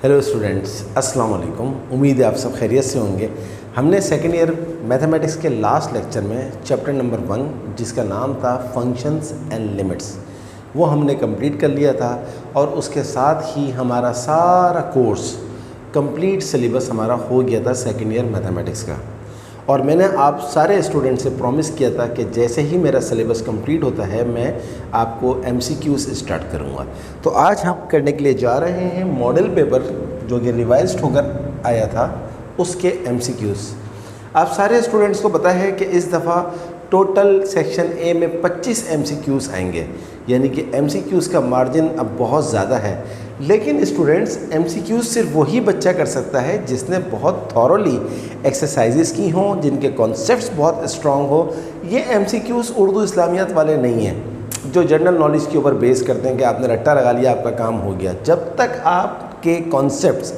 Hello students, अस्सलाम वालेकुम। उम्मीद है आप सब खैरियत से होंगे। हमने सेकेंड ईयर मैथमेटिक्स के लास्ट लेक्चर में चैप्टर नंबर 1 जिसका नाम था फंक्शंस एंड लिमिट्स, वो हमने कंप्लीट कर लिया था और उसके साथ ही हमारा सारा कोर्स कंप्लीट सिलेबस हमारा हो गया था सेकेंड ईयर मैथमेटिक्स का। और मैंने आप सारे स्टूडेंट से प्रॉमिस किया था कि जैसे ही मेरा सिलेबस कंप्लीट होता है मैं आपको MCQs स्टार्ट करूंगा। तो आज हम करने के लिए जा रहे हैं मॉडल पेपर जो कि रिवाइज्ड होकर आया था उसके MCQs। आप सारे स्टूडेंट्स को पता है कि इस दफ़ा टोटल सेक्शन ए में 25 MCQs आएंगे, यानी कि MCQs का मार्जिन अब बहुत ज़्यादा है। लेकिन स्टूडेंट्स, MCQs सिर्फ वही बच्चा कर सकता है जिसने बहुत थॉरोली एक्सरसाइजेस की हों, जिनके कॉन्सेप्ट्स बहुत स्ट्रॉन्ग हो। ये MCQs उर्दू इस्लामियात वाले नहीं हैं जो जनरल नॉलेज के ऊपर बेस करते हैं कि आपने रट्टा लगा लिया आपका काम हो गया। जब तक आपके कॉन्सेप्ट्स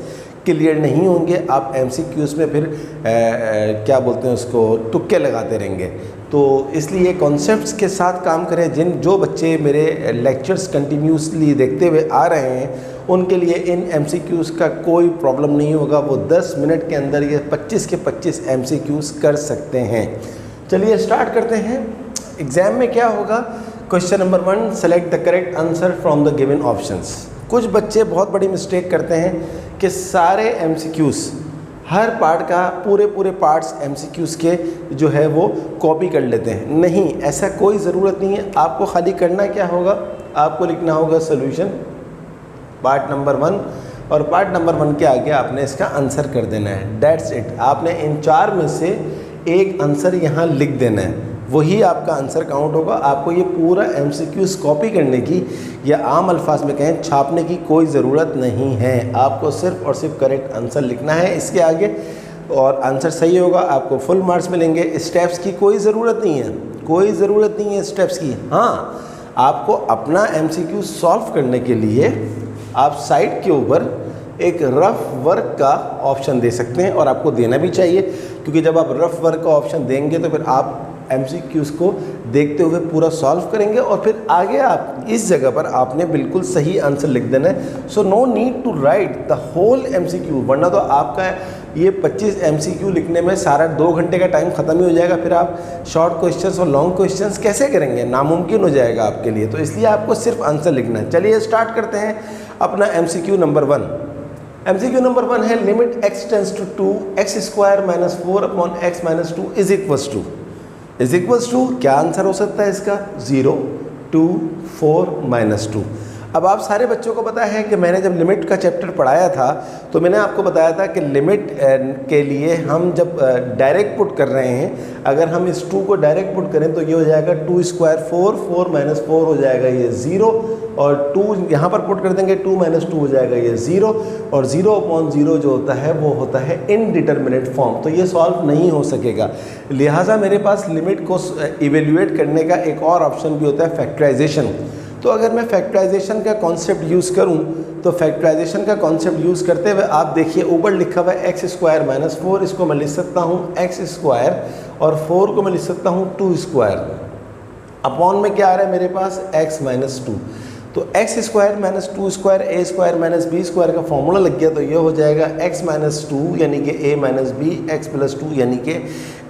क्लियर नहीं होंगे आप MCQs में फिर क्या बोलते हैं उसको, तुक्के लगाते रहेंगे। तो इसलिए कॉन्सेप्ट्स के साथ काम करें। जो बच्चे मेरे लेक्चर्स कंटिन्यूसली देखते हुए आ रहे हैं उनके लिए इन MCQs का कोई प्रॉब्लम नहीं होगा। वो 10 मिनट के अंदर ये 25 के 25 MCQs कर सकते हैं। चलिए स्टार्ट करते हैं। एग्ज़ाम में क्या होगा? Question number 1, select the correct answer from the given options. कुछ बच्चे बहुत बड़ी मिस्टेक करते हैं कि सारे MCQs, हर पार्ट का पूरे पार्ट्स MCQs के जो है वो कॉपी कर लेते हैं। नहीं, ऐसा कोई ज़रूरत नहीं है। आपको खाली करना क्या होगा, आपको लिखना होगा सोल्यूशन पार्ट नंबर 1 और पार्ट नंबर 1 के आगे आपने इसका आंसर कर देना है। That's it. आपने इन 4 में से एक आंसर यहाँ लिख देना है, वही आपका आंसर काउंट होगा। आपको ये पूरा MCQs कॉपी करने की या आम अल्फाज में कहें छापने की कोई ज़रूरत नहीं है। आपको सिर्फ और सिर्फ करेक्ट आंसर लिखना है इसके आगे, और आंसर सही होगा आपको फुल मार्क्स मिलेंगे। स्टेप्स की कोई ज़रूरत नहीं है, कोई ज़रूरत नहीं है स्टेप्स की। हाँ, आपको अपना MCQ सॉल्व करने के लिए आप साइड के ऊपर एक रफ़ वर्क का ऑप्शन दे सकते हैं, और आपको देना भी चाहिए, क्योंकि जब आप रफ़ वर्क का ऑप्शन देंगे तो फिर आप MCQs को देखते हुए पूरा सॉल्व करेंगे और फिर आगे आप इस जगह पर आपने बिल्कुल सही आंसर लिख देना है। So no need to write the whole MCQ, वरना तो आपका ये 25 MCQ लिखने में सारा 2 घंटे का टाइम ख़त्म ही हो जाएगा। फिर आप शॉर्ट क्वेश्चंस और लॉन्ग क्वेश्चंस कैसे करेंगे? नामुमकिन हो जाएगा आपके लिए। तो इसलिए आपको सिर्फ आंसर लिखना है। चलिए स्टार्ट करते हैं अपना MCQ नंबर 1। MCQ नंबर 1 है limit x tends to 2 x square minus 4 upon x minus 2 is equals to क्या आंसर हो सकता है इसका? 0, 2, 4, -2। अब आप सारे बच्चों को पता है कि मैंने जब लिमिट का चैप्टर पढ़ाया था तो मैंने आपको बताया था कि लिमिट के लिए हम जब डायरेक्ट पुट कर रहे हैं, अगर हम इस 2 को डायरेक्ट पुट करें तो ये हो जाएगा 2 स्क्वायर 4, 4 माइनस 4 हो जाएगा ये 0, और 2 यहाँ पर पुट कर देंगे 2 माइनस 2 हो जाएगा ये 0, और 0 अपॉन 0 जो होता है वो होता है इनडिटरमिनेट फॉर्म। तो ये सॉल्व नहीं हो सकेगा। लिहाजा मेरे पास लिमिट को इवेल्युएट करने का एक और ऑप्शन भी होता है, फैक्टराइजेशन। तो अगर मैं फैक्टराइजेशन का कॉन्सेप्ट यूज़ करूं तो फैक्टराइजेशन का कॉन्सेप्ट यूज़ करते हुए आप देखिए ऊपर लिखा हुआ है x स्क्वायर माइनस 4, इसको मैं लिख सकता हूं x स्क्वायर, और 4 को मैं लिख सकता हूं 2 स्क्वायर। अपॉन में क्या आ रहा है मेरे पास? x minus 2। तो x square minus 2 square a square minus b square का फॉर्मूला लग गया, तो ये हो जाएगा x माइनस 2 यानी कि a minus b, x plus 2 यानी कि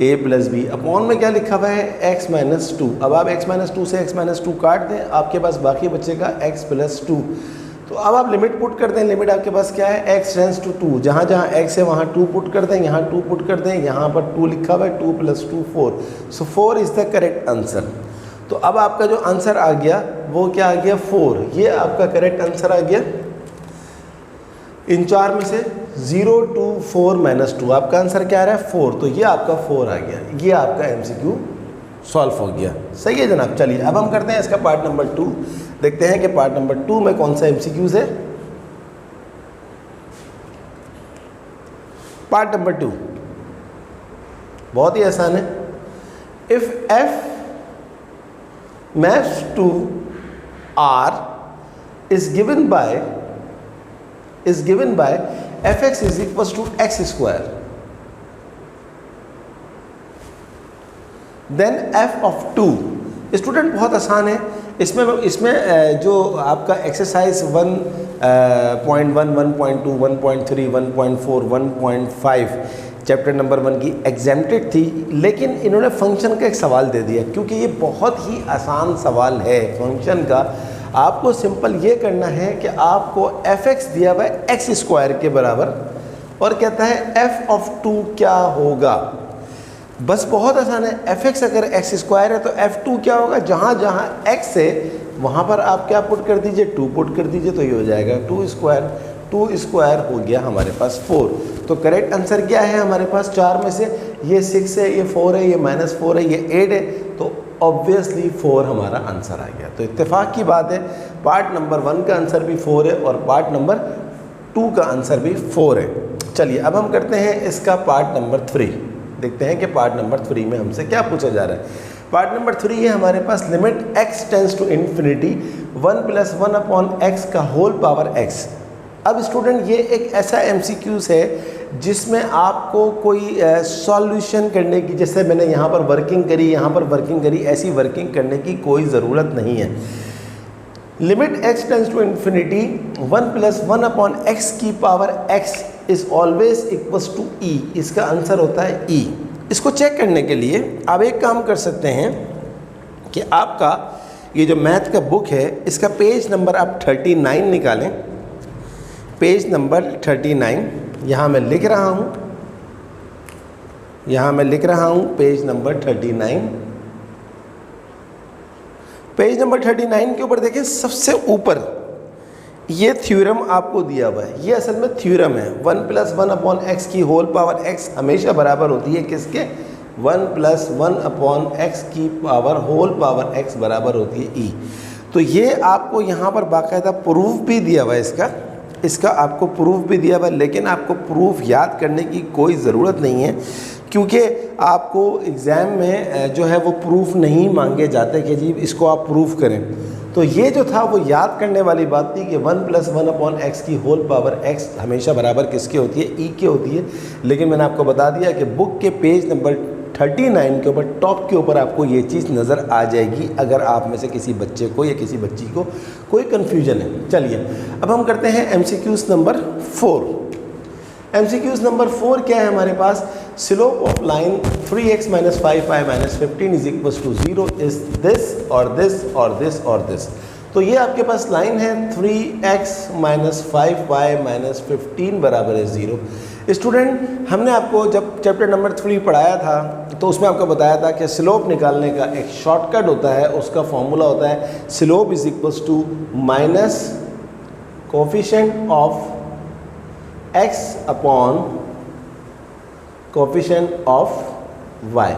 a प्लस b। अपॉन में क्या लिखा हुआ है? x minus 2। अब आप x माइनस 2 से x माइनस 2 काट दें, आपके पास बाकी बचेगा x प्लस 2। तो अब आप लिमिट पुट कर दें। लिमिट आपके पास क्या है? x tends to 2। जहाँ जहाँ x है वहाँ 2 पुट कर दें, यहाँ 2 पुट कर दें, यहाँ पर 2 लिखा हुआ है, 2 plus 2 4। So 4 is the correct answer. तो अब आपका जो आंसर आ गया वो क्या आ गया? 4। ये आपका करेक्ट आंसर आ गया इन 4 में से। 0, 2, 4, -2 आपका आंसर क्या आ रहा है? 4। तो ये आपका 4 आ गया। ये आपका MCQ सॉल्व हो गया। सही है जनाब। चलिए अब हम करते हैं इसका पार्ट नंबर 2। देखते हैं कि पार्ट नंबर 2 में कौन सा MCQs है। पार्ट नंबर 2 बहुत ही आसान है। If f maps to R is given by fx is equals to x square, then f of 2, student बहुत आसान है। इसमें जो आपका एक्सरसाइज 1.1, 1.2, 1.3, 1.4, 1.5 चैप्टर नंबर 1 की एग्जाम्प्टेड थी, लेकिन इन्होंने फंक्शन का एक सवाल दे दिया क्योंकि ये बहुत ही आसान सवाल है फंक्शन का। आपको सिंपल ये करना है कि आपको f(x) दिया हुआ है x² के बराबर और कहता है f(2) क्या होगा। बस बहुत आसान है। f(x) अगर x² है तो f(2) क्या होगा, जहाँ जहाँ x है वहाँ पर आप क्या पुट कर दीजिए, 2 पुट कर दीजिए, तो ये हो जाएगा 2² हो गया हमारे पास 4। तो करेक्ट आंसर क्या है हमारे पास 4 में से, ये 6 है, ये 4 है, ये -4 है, ये 8 है, तो ऑब्वियसली 4 हमारा आंसर आ गया। तो इत्तेफाक की बात है, पार्ट नंबर 1 का आंसर भी 4 है और पार्ट नंबर 2 का आंसर भी 4 है। चलिए अब हम करते हैं इसका पार्ट नंबर 3, देखते हैं कि पार्ट नंबर 3 में हमसे क्या पूछा जा रहा है। पार्ट नंबर 3 है हमारे पास limit x tends to infinity 1 + 1/x का होल पावर x। अब स्टूडेंट ये एक ऐसा MCQs है जिसमें आपको कोई सॉल्यूशन करने की, जैसे मैंने यहाँ पर वर्किंग करी, यहाँ पर वर्किंग करी, ऐसी वर्किंग करने की कोई ज़रूरत नहीं है। Limit x tends to infinity 1 + 1/x की power x is always equals to e। इसका आंसर होता है e। इसको चेक करने के लिए आप एक काम कर सकते हैं कि आपका ये जो मैथ का बुक है इसका पेज नंबर आप 39 निकालें। पेज नंबर 39 यहाँ मैं लिख रहा हूँ, पेज नंबर 39। पेज नंबर 39 के ऊपर देखें, सबसे ऊपर ये थ्योरम आपको दिया हुआ है। ये असल में थ्योरम है, 1 + 1/x की होल पावर x हमेशा बराबर होती है किसके, 1 + 1/x की पावर होल पावर x बराबर होती है e। तो ये आपको यहाँ पर बाकायदा प्रूफ भी दिया हुआ है, इसका आपको प्रूफ भी दिया हुआ है, लेकिन आपको प्रूफ याद करने की कोई ज़रूरत नहीं है क्योंकि आपको एग्ज़ाम में जो है वो प्रूफ नहीं मांगे जाते कि जी इसको आप प्रूफ करें। तो ये जो था वो याद करने वाली बात थी कि 1 + 1/x की होल पावर x हमेशा बराबर किसके होती है, e की होती है। लेकिन मैंने आपको बता दिया कि बुक के पेज नंबर 39 के ऊपर टॉप के ऊपर आपको ये चीज़ नज़र आ जाएगी अगर आप में से किसी बच्चे को या किसी बच्ची को कोई कन्फ्यूजन है। चलिए अब हम करते हैं MCQs नंबर 4। MCQs नंबर 4 क्या है हमारे पास, slope of line 3x - 5y - 15 is equal to 0 is this और दिस और दिस और दिस। तो ये आपके पास लाइन है 3x - 5y - 15 बराबर है 0। स्टूडेंट हमने आपको जब चैप्टर नंबर 3 पढ़ाया था तो उसमें आपको बताया था कि स्लोप निकालने का एक शॉर्टकट होता है, उसका फॉर्मूला होता है slope is equal to minus coefficient of x upon coefficient of y।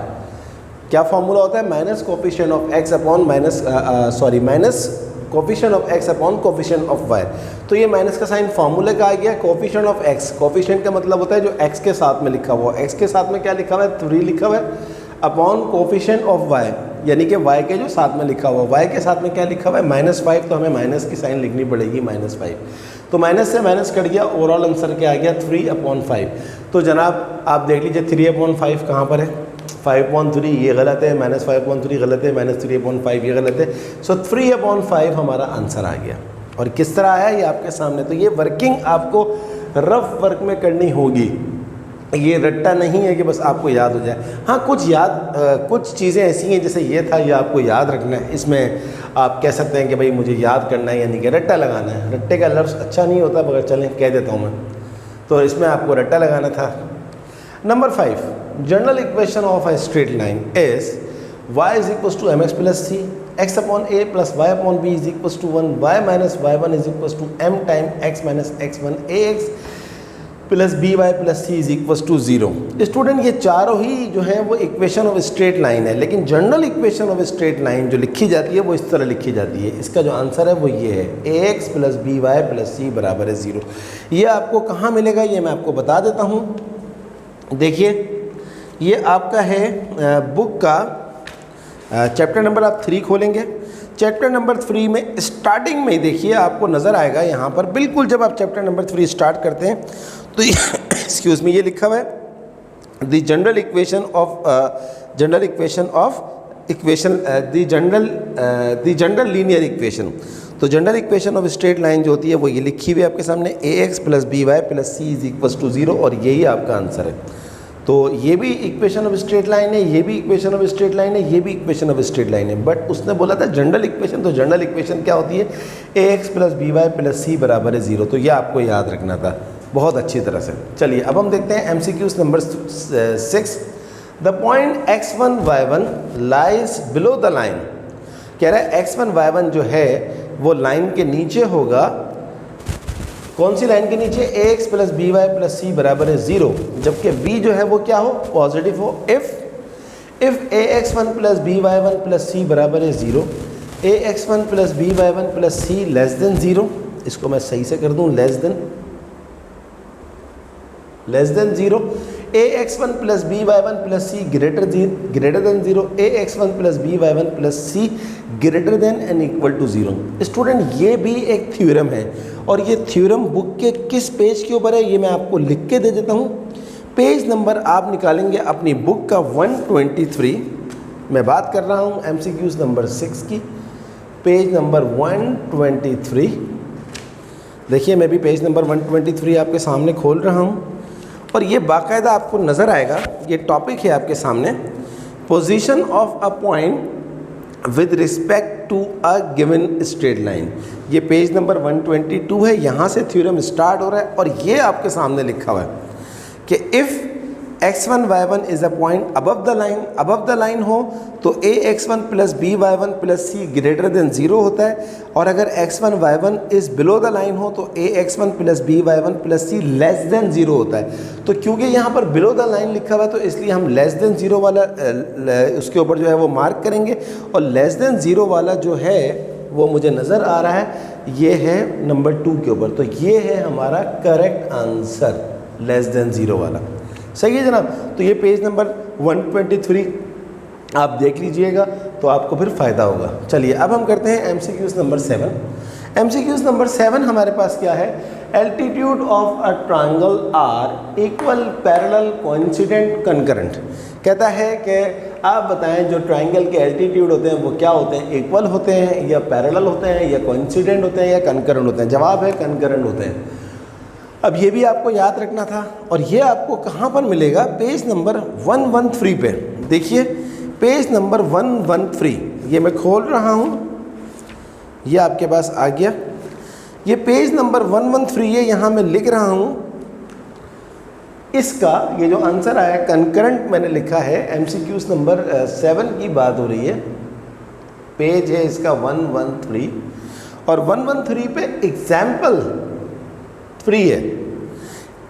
क्या फॉर्मूला होता है, minus coefficient of x upon minus coefficient of x upon coefficient of y। तो ये माइनस का साइन फॉर्मूले का आ गया। कोफिशिएंट ऑफ x, कोफिशिएंट का मतलब होता है जो x के साथ में लिखा हुआ है, x के साथ में क्या लिखा हुआ है, 3 लिखा हुआ है, अपॉन कोफिशिएंट ऑफ y यानी कि y के जो साथ में लिखा हुआ है, y के साथ में क्या लिखा हुआ है, -5, तो हमें माइनस की साइन लिखनी पड़ेगी -5। तो माइनस से माइनस कट गया, ओवरऑल आंसर क्या आ गया 3/5। तो जनाब आप देख लीजिए 3/5 कहाँ पर है, 5/3 ये गलत है, -5/3 गलत है, -3/5 ये गलत है। सो 3/5 हमारा आंसर आ गया। और किस तरह आया ये आपके सामने। तो ये वर्किंग आपको रफ वर्क में करनी होगी, ये रट्टा नहीं है कि बस आपको याद हो जाए। हाँ कुछ चीज़ें ऐसी हैं जैसे ये था, ये आपको याद रखना है। इसमें आप कह सकते हैं कि भाई मुझे याद करना है यानी कि रट्टा लगाना है। रट्टे का लफ्ज़ अच्छा नहीं होता मगर चलें कह देता हूँ मैं, तो इसमें आपको रट्टा लगाना था। Number 5, general equation of a straight line is y is equal to mx + c, x upon a + y upon b is equal to 1, y - y1 is equal to m time x - x1 ax plus by plus c is equal to 0। Student ये चारों ही जो है वो equation of straight line है, लेकिन general equation of straight line जो लिखी जाती है वो इस तरह लिखी जाती है। इसका जो आंसर है वो ये है ax plus by plus c बराबर है 0। ये आपको कहाँ मिलेगा ये मैं आपको बता देता हूँ। देखिए ये आपका है बुक का चैप्टर नंबर आप 3 खोलेंगे। चैप्टर नंबर 3 में स्टार्टिंग में ही देखिए आपको नज़र आएगा यहाँ पर, बिल्कुल जब आप चैप्टर नंबर 3 स्टार्ट करते हैं तो एक्सक्यूज़ मी ये लिखा हुआ है the general equation of equation the general linear equation. तो general equation of straight line जो होती है वो ये लिखी हुई है आपके सामने, ax + by + c = 0, और यही आपका आंसर है। तो ये भी इक्वेशन ऑफ स्ट्रेट लाइन है, ये भी इक्वेशन ऑफ स्ट्रेट लाइन है, ये भी इक्वेशन ऑफ स्ट्रेट लाइन है, बट उसने बोला था जनरल इक्वेशन। तो जनरल इक्वेशन क्या होती है, ax + by + c = 0। तो ये आपको याद रखना था बहुत अच्छी तरह से। चलिए अब हम देखते हैं MCQs number 6। The point x1 y1 lies below the line. कह रहा है x1 y1 जो है वो लाइन के नीचे होगा। कौन सी लाइन के नीचे, ax + by + c = 0, जबकि b जो है वो क्या हो, पॉजिटिव हो। If ax1 + by1 + c = 0, ax1 + by1 + c < 0। इसको मैं सही से कर दूं, less than 0, ax1 + by1 + c greater than 0, ax1 + by1 + c greater than and equal to 0। Student ये भी एक थ्योरम है, और ये थ्योरम बुक के किस पेज के ऊपर है ये मैं आपको लिख के दे देता हूँ। पेज नंबर आप निकालेंगे अपनी बुक का 123, मैं बात कर रहा हूँ MCQs नंबर 6 की, पेज नंबर 123। देखिए मैं भी पेज नंबर 123 आपके सामने खोल रहा हूँ, और ये बाकायदा आपको नज़र आएगा। ये टॉपिक है आपके सामने, position of a point with respect to a given straight line. ये पेज नंबर 122 है, यहाँ से थ्योरम स्टार्ट हो रहा है, और ये आपके सामने लिखा हुआ है कि if x1 y1 is a point above the line हो तो ax1 + by1 + c greater than 0 होता है, और अगर x1 y1 is below the line हो तो ax1 + by1 + c < 0 होता है। तो क्योंकि यहाँ पर बिलो द लाइन लिखा हुआ है तो इसलिए हम <0 वाला उसके ऊपर जो है वो मार्क करेंगे, और <0 वाला जो है वो मुझे नज़र आ रहा है, ये है नंबर 2 के ऊपर। तो ये है हमारा करेक्ट आंसर, <0 वाला। सही है जनाब। तो ये पेज नंबर 123 आप देख लीजिएगा तो आपको फिर फ़ायदा होगा। चलिए अब हम करते हैं MCQs नंबर 7। MCQs नंबर 7 हमारे पास क्या है, altitude of a triangle are equal parallel coincident concurrent. कहता है कि आप बताएं जो ट्रायंगल के एल्टीट्यूड होते हैं वो क्या होते हैं, इक्वल होते हैं या पैरेलल होते हैं या कोइंसिडेंट होते हैं या कंकरेंट होते हैं। जवाब है कंकरेंट होते हैं। अब ये भी आपको याद रखना था, और ये आपको कहाँ पर मिलेगा, पेज नंबर 113 पे। देखिए पेज नंबर 113, ये मैं खोल रहा हूँ, ये आपके पास आ गया। ये पेज नंबर 113 है, यहाँ मैं लिख रहा हूँ इसका ये जो आंसर आया कंकरेंट मैंने लिखा है। MCQs नंबर 7 की बात हो रही है, पेज है इसका 113, और 113 पे एग्जाम्पल 3 है,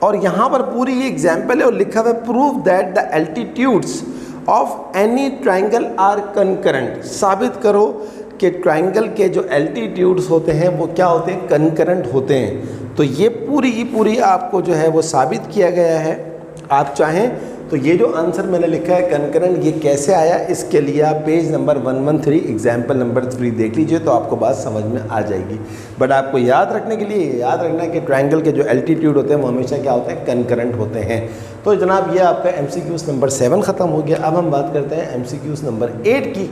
और यहाँ पर पूरी ये एग्जाम्पल है और लिखा हुआ है prove that the altitudes of any triangle are concurrent. साबित करो कि ट्रायंगल के जो एल्टीट्यूड्स होते हैं वो क्या होते हैं, कंकरेंट होते हैं। तो ये पूरी की पूरी आपको जो है वो साबित किया गया है। आप चाहें तो ये जो आंसर मैंने लिखा है कंकरेंट, ये कैसे आया, इसके लिए आप पेज नंबर 113 एग्जाम्पल नंबर 3 देख लीजिए तो आपको बात समझ में आ जाएगी। बट आपको याद रखने के लिए याद रखना है कि ट्रायंगल के जो एल्टीट्यूड होते हैं वो हमेशा क्या होते हैं, कंकरेंट होते हैं। तो जनाब ये आपका MCQs नंबर 7 ख़त्म हो गया। अब हम बात करते हैं MCQs नंबर 8 की।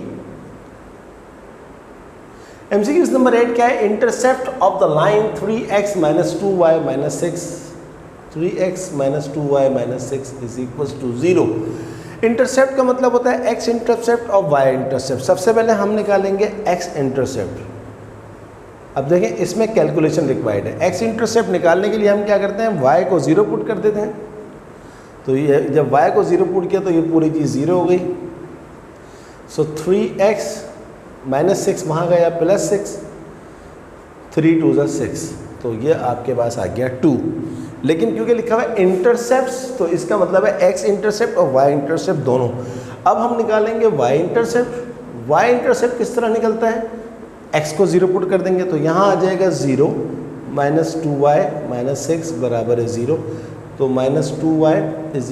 MCQs नंबर 8 क्या है, intercept of the line 3x - 2y - 6 3x - 2y - 6 = 0। Intercept का मतलब होता है x इंटरसेप्ट और y इंटरसेप्ट। सबसे पहले हम निकालेंगे x इंटरसेप्ट। अब देखें इसमें कैलकुलेशन रिक्वायर्ड है। x इंटरसेप्ट निकालने के लिए हम क्या करते हैं, y को 0 पुट कर देते हैं। तो ये जब y को 0 पुट किया तो ये पूरी चीज़ 0 हो गई। सो 3x - 6 वहाँ गया +6, 3 × 2 = 6, तो ये आपके पास आ गया 2। लेकिन क्योंकि लिखा हुआ है इंटरसेप्ट्स तो इसका मतलब है x इंटरसेप्ट और y इंटरसेप्ट दोनों। अब हम निकालेंगे y इंटरसेप्ट। y इंटरसेप्ट किस तरह निकलता है, x को 0 पुट कर देंगे तो यहाँ आ जाएगा 0 - 2y - 6 = 0। तो -2y =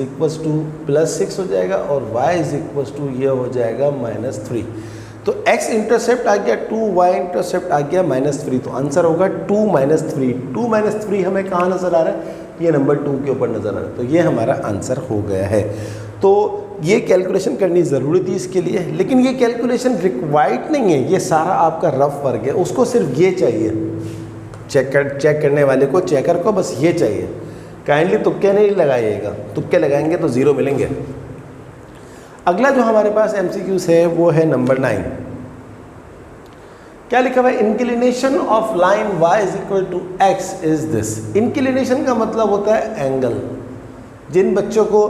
+6 हो जाएगा, और y ये हो जाएगा -3। तो x इंटरसेप्ट आ गया 2, y इंटरसेप्ट आ गया -3। तो आंसर होगा 2 - 3। 2 - 3 हमें कहाँ नज़र आ रहा है, ये नंबर 2 के ऊपर नज़र आ रहा है। तो ये हमारा आंसर हो गया है। तो ये कैलकुलेशन करनी ज़रूरी थी इसके लिए, लेकिन ये कैलकुलेशन रिक्वायर्ड नहीं है, ये सारा आपका रफ वर्क है, उसको सिर्फ ये चाहिए, चेक करने वाले को, चेकर को बस ये चाहिए। काइंडली तुक्के नहीं लगाइएगा, तुक्के लगाएंगे तो ज़ीरो मिलेंगे। अगला जो हमारे पास MCQs है वो है नंबर 9। क्या लिखा हुआ है? Inclination of line y is equal to x is this. Inclination का मतलब होता है एंगल। जिन बच्चों को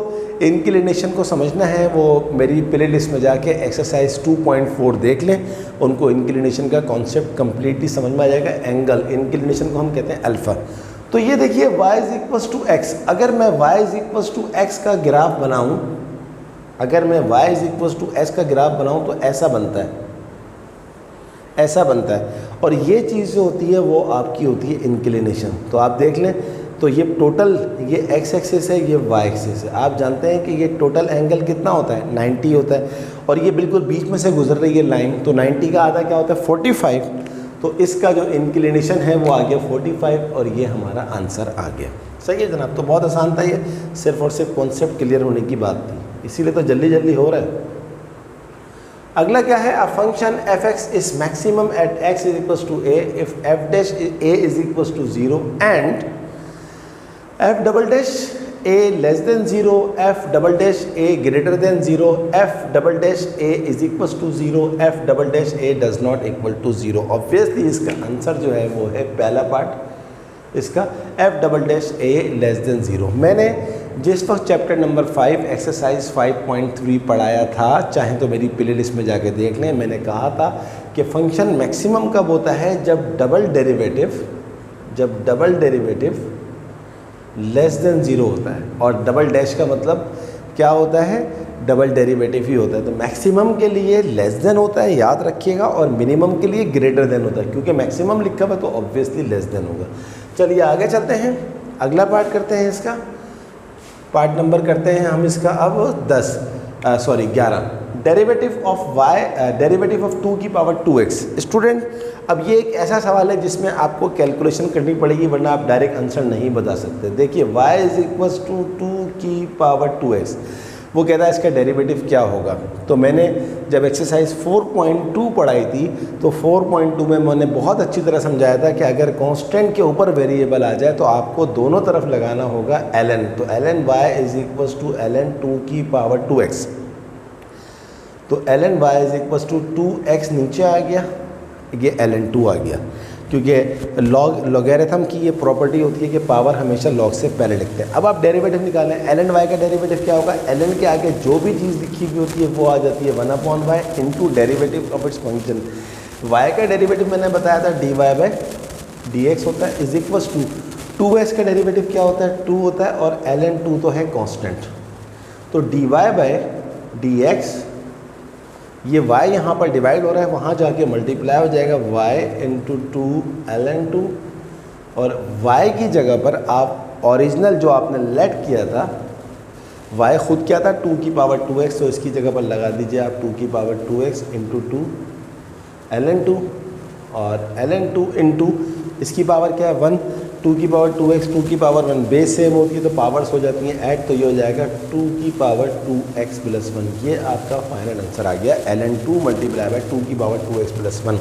इंक्लिनेशन को समझना है वो मेरी प्ले लिस्ट में जाके एक्सरसाइज 2.4 देख लें, उनको इंक्लिनेशन का कॉन्सेप्ट कंप्लीटली समझ में आ जाएगा। एंगल, इंक्लिनेशन को हम कहते हैं अल्फ़ा। तो ये देखिए y is equal to x, अगर मैं y is equal to x का ग्राफ बनाऊं, अगर मैं y is equal to x का ग्राफ बनाऊं तो ऐसा बनता है, ऐसा बनता है। और ये चीज़ जो होती है वो आपकी होती है इंक्लिनेशन। तो आप देख लें, तो ये टोटल, ये x एक्सिस है, ये y एक्सिस है। आप जानते हैं कि ये टोटल एंगल कितना होता है? 90 होता है। और ये बिल्कुल बीच में से गुजर रही है लाइन, तो 90 का आधा क्या होता है? 45। तो इसका जो इंक्लिनेशन है वो आ गया 45, और ये हमारा आंसर आ गया। सही है जनाब। तो बहुत आसान था ये, सिर्फ और सिर्फ कॉन्सेप्ट क्लियर होने की बात थी, इसीलिए तो जल्दी जल्दी हो रहा है। अगला क्या है? A function f(x) is maximum at x is equal to a if f dash a is equal to 0 and f double dash a less than 0, f double dash a greater than 0, f double dash a is equal to 0, f double dash a does not equal to 0। Obviously इसका answer जो है वो है पहला part, इसका f double dash a less than 0। मैंने जिस वक्त चैप्टर नंबर 5 एक्सरसाइज 5.3 पढ़ाया था, चाहे तो मेरी प्ले लिस्ट में जाके देख लें, मैंने कहा था कि फंक्शन मैक्सिमम कब होता है? जब डबल डेरिवेटिव लेस देन 0 होता है। और डबल डैश का मतलब क्या होता है? डबल डेरिवेटिव ही होता है। तो मैक्सिमम के लिए लेस देन होता है, याद रखिएगा, और मिनिमम के लिए ग्रेटर देन होता है, क्योंकि मैक्सिमम लिखा हुआ है तो ऑब्वियसली लेस देन होगा। चलिए आगे चलते हैं, अगला पार्ट करते हैं इसका। पार्ट नंबर करते हैं हम इसका अब 11। डेरिवेटिव ऑफ 2 की पावर 2x। स्टूडेंट, अब ये एक ऐसा सवाल है जिसमें आपको कैलकुलेशन करनी पड़ेगी, वरना आप डायरेक्ट आंसर नहीं बता सकते। देखिए y इज इक्वल टू 2 की पावर 2x, वो कहता है इसका डेरिवेटिव क्या होगा। तो मैंने जब एक्सरसाइज 4.2 पढ़ाई थी तो 4.2 में मैंने बहुत अच्छी तरह समझाया था कि अगर कांस्टेंट के ऊपर वेरिएबल आ जाए तो आपको दोनों तरफ लगाना होगा ln। तो ln y is equal to ln 2 की पावर 2x। तो ln y is equal to 2x नीचे आ गया, ये ln 2 आ गया, क्योंकि लॉगैरिथम की ये प्रॉपर्टी होती है कि पावर हमेशा लॉग से पहले लिखते हैं। अब आप डेरिवेटिव निकालें, ln y का डेरिवेटिव क्या होगा? ln के आगे जो भी चीज़ लिखी हुई होती है वो आ जाती है 1/y into derivative of its function. y का डेरिवेटिव मैंने बताया था dy बाई dx होता है, इज इक्वल टू 2x का डेरिवेटिव क्या होता है? 2 होता है, और ln 2 तो है कॉन्स्टेंट। तो dy बाई dx, ये y यहाँ पर डिवाइड हो रहा है, वहाँ जाके मल्टीप्लाई हो जाएगा y इंटू 2 ln 2, और y की जगह पर आप ओरिजिनल जो आपने लेट किया था, y खुद क्या था? 2 की पावर 2x, तो इसकी जगह पर लगा दीजिए आप 2 की पावर 2x इंटू 2 ln 2, और ln 2 इंटू इसकी पावर क्या है? 1, 2 की पावर 2x, 2 की पावर 1 बेस सेम होती है तो पावर्स हो जाती हैं ऐड, तो ये हो जाएगा 2 की पावर 2x प्लस 1। ये आपका फाइनल आंसर आ गया, ln 2 मल्टीप्लाई बाय 2 की पावर 2x प्लस 1।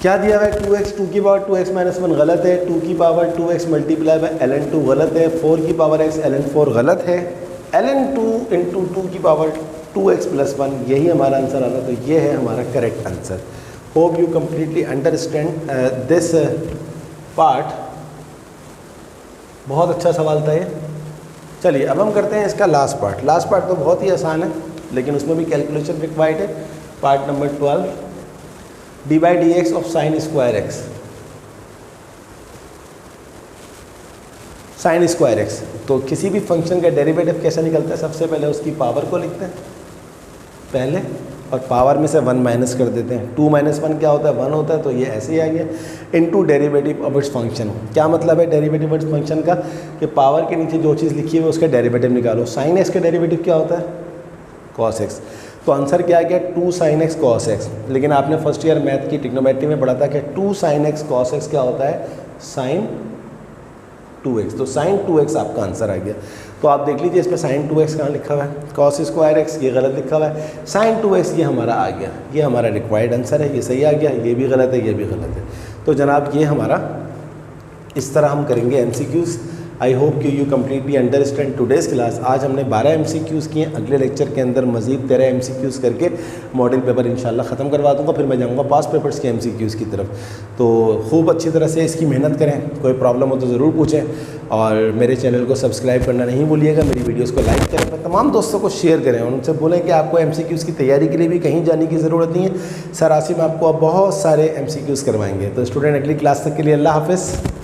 क्या दिया हुआ है? 2x, 2 की पावर 2x माइनस 1 गलत है, 2 की power 2x multiply by ln 2 गलत है, 4 की पावर x ln 4 गलत है, ln 2 इंटू 2 की पावर 2x प्लस 1, यही हमारा आंसर आ रहा है। तो ये है हमारा correct answer. Hope you completely understand this part. बहुत अच्छा सवाल था ये। चलिए अब हम करते हैं इसका लास्ट पार्ट। लास्ट पार्ट तो बहुत ही आसान है, लेकिन उसमें भी कैलकुलेशन रिक्वायर्ड है। Part number 12, D by D x of sine square x. Sine square x, तो किसी भी फंक्शन का डेरिवेटिव कैसे निकलता है? सबसे पहले उसकी पावर को लिखते हैं पहले, और पावर में से 1 माइनस कर देते हैं। 2 माइनस 1 क्या होता है? 1 होता है, तो ये ऐसे ही आ गया into derivative of its function. क्या मतलब है डेरिवेटिव ऑफ इट्स फंक्शन का? कि पावर के नीचे जो चीज़ लिखी है उसका डेरिवेटिव निकालो। साइन एक्स का डेरिवेटिव क्या होता है? Cos x. तो आंसर क्या आ गया? 2 साइन एक्स कॉस एक्स। लेकिन आपने फर्स्ट ईयर मैथ की ट्रिग्नोमेट्री में पढ़ा था कि 2 साइन एक्स कॉस एक्स क्या होता है? साइन 2x, तो sin 2x आपका आंसर आ गया। तो आप देख लीजिए इसमें sin 2x कहाँ लिखा हुआ है, cos स्क्वायर x ये गलत लिखा हुआ है, sin 2x ये हमारा आ गया, ये हमारा रिक्वायर्ड आंसर है, ये सही आ गया, ये भी गलत है, ये भी गलत है। तो जनाब ये हमारा इस तरह हम करेंगे MCQs। आई होप कि you completely understand today's class. आज हमने 12 MCQs किए, अगले लेक्चर के अंदर मज़ीद 13 MCQs करके मॉडल पेपर इंशाल्लाह ख़त्म करवा दूँगा, फिर मैं जाऊँगा पास पेपर्स के MCQs की तरफ। तो खूब अच्छी तरह से इसकी मेहनत करें, कोई प्रॉब्लम हो तो ज़रूर पूछें और मेरे चैनल को सब्सक्राइब करना नहीं भूलिएगा, मेरी वीडियोज़ को लाइक करें, अपने तमाम दोस्तों को शेयर करें और उनसे बोलें कि आपको MCQs की तैयारी के लिए भी कहीं जाने की ज़रूरत नहीं है। सर आसिम आपको अब बहुत सारे MCQs करवाएंगे। तो स्टूडेंट अगली क्लास तक के लिए अल्लाह हाफ़िज़।